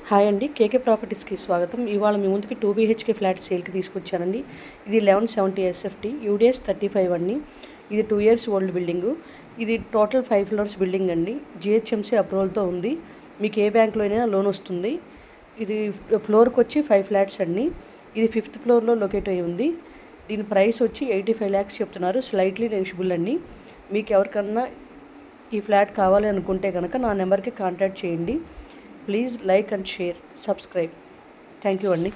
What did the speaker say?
Hi అండి, కేకే ప్రాపర్టీస్కి స్వాగతం. ఇవాళ మీ ముందుకి 2 BHK ఫ్లాట్ సేల్కి తీసుకొచ్చానండి. ఇది 1170 SFT యూడిఎస్ 35 అండి. ఇది 2 years ఓల్డ్ బిల్డింగు. ఇది టోటల్ 5 floors బిల్డింగ్ అండి. GHMC అప్రూవల్తో ఉంది. మీకు ఏ బ్యాంక్లో అయినా లోన్ వస్తుంది. ఇది ఫ్లోర్కి వచ్చి 5 flats అండి. ఇది 5th floorలో లొకేట్ అయి ఉంది. దీని ప్రైస్ వచ్చి 85 lakhs చెప్తున్నారు. స్లైట్లీ నెగోషియబుల్ అండి. మీకు ఎవరికన్నా ఈ ఫ్లాట్ కావాలి అనుకుంటే కనుక నా నెంబర్కి కాంటాక్ట్ చేయండి. Please like and share, subscribe. Thank you, Anni.